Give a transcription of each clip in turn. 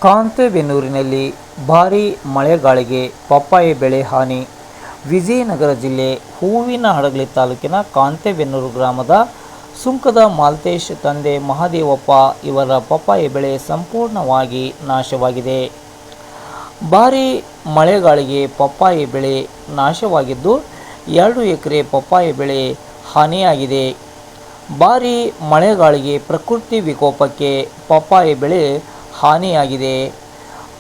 ಕಾಂತೆಬೆನ್ನೂರಿನಲ್ಲಿ ಭಾರೀ ಮಳೆಗಾಳಿಗೆ ಪಪ್ಪಾಯಿ ಬೆಳೆ ಹಾನಿ. ವಿಜಯನಗರ ಜಿಲ್ಲೆ ಹೂವಿನಹಡಗಲಿ ತಾಲೂಕಿನ ಕಾಂತೆಬೆನ್ನೂರು ಗ್ರಾಮದ ಸುಂಕದ ಮಾಲ್ತೇಶ್ ತಂದೆ ಮಹಾದೇವಪ್ಪ ಇವರ ಪಪ್ಪಾಯಿ ಬೆಳೆ ಸಂಪೂರ್ಣವಾಗಿ ನಾಶವಾಗಿದೆ. ಭಾರೀ ಮಳೆಗಾಳಿಗೆ ಪಪ್ಪಾಯಿ ಬೆಳೆ ನಾಶವಾಗಿದ್ದು 2 ಎಕರೆ ಪಪ್ಪಾಯಿ ಬೆಳೆ ಹಾನಿಯಾಗಿದೆ. ಭಾರೀ ಮಳೆಗಾಳಿಗೆ ಪ್ರಕೃತಿ ವಿಕೋಪಕ್ಕೆ ಪಪ್ಪಾಯಿ ಬೆಳೆ ಹಾನಿಯಾಗಿದೆ.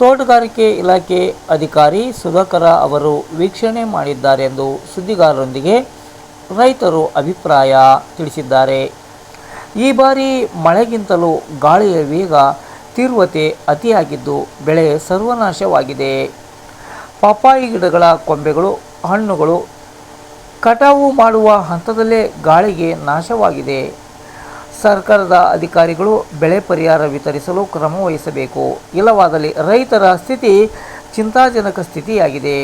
ತೋಟಗಾರಿಕೆ ಇಲಾಖೆ ಅಧಿಕಾರಿ ಸುಧಾಕರ ಅವರು ವೀಕ್ಷಣೆ ಮಾಡಿದ್ದಾರೆಂದು ಸುದ್ದಿಗಾರರೊಂದಿಗೆ ರೈತರು ಅಭಿಪ್ರಾಯ ತಿಳಿಸಿದ್ದಾರೆ. ಈ ಬಾರಿ ಮಳೆಗಿಂತಲೂ ಗಾಳಿಯ ವೇಗ ತೀವ್ರತೆ ಅತಿಯಾಗಿದ್ದು ಬೆಳೆ ಸರ್ವನಾಶವಾಗಿದೆ. ಪಪ್ಪಾಯಿ ಗಿಡಗಳ ಕೊಂಬೆಗಳು, ಹಣ್ಣುಗಳು ಕಟಾವು ಮಾಡುವ ಹಂತದಲ್ಲೇ ಗಾಳಿಗೆ ನಾಶವಾಗಿದೆ. ಸರ್ಕಾರದ ಅಧಿಕಾರಿಗಳು ಬೆಳೆ ಪರಿಹಾರ ವಿತರಿಸಲು ಕ್ರಮ ವಹಿಸಬೇಕು. ಇಲ್ಲವಾದಲ್ಲಿ ರೈತರ ಸ್ಥಿತಿ ಚಿಂತಾಜನಕ ಸ್ಥಿತಿಯಾಗಿದೆ.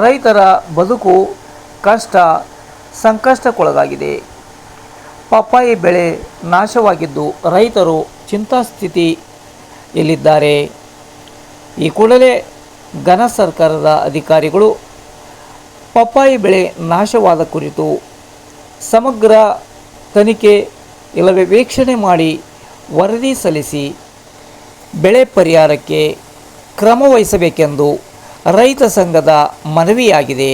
ರೈತರ ಬದುಕು ಸಂಕಷ್ಟಕ್ಕೊಳಗಾಗಿದೆ. ಪಪ್ಪಾಯಿ ಬೆಳೆ ನಾಶವಾಗಿದ್ದು ರೈತರು ಚಿಂತಾಸ್ಥಿತಿಯಲ್ಲಿದ್ದಾರೆ. ಈ ಕೂಡಲೇ ಘನ ಸರ್ಕಾರದ ಅಧಿಕಾರಿಗಳು ಪಪ್ಪಾಯಿ ಬೆಳೆ ನಾಶವಾದ ಕುರಿತು ಸಮಗ್ರ ತನಿಖೆ ಇಲ್ಲವೇ ವೀಕ್ಷಣೆ ಮಾಡಿ ವರದಿ ಸಲ್ಲಿಸಿ ಬೆಳೆ ಪರಿಹಾರಕ್ಕೆ ಕ್ರಮ ವಹಿಸಬೇಕೆಂದು ರೈತ ಸಂಘದ ಮನವಿಯಾಗಿದೆ.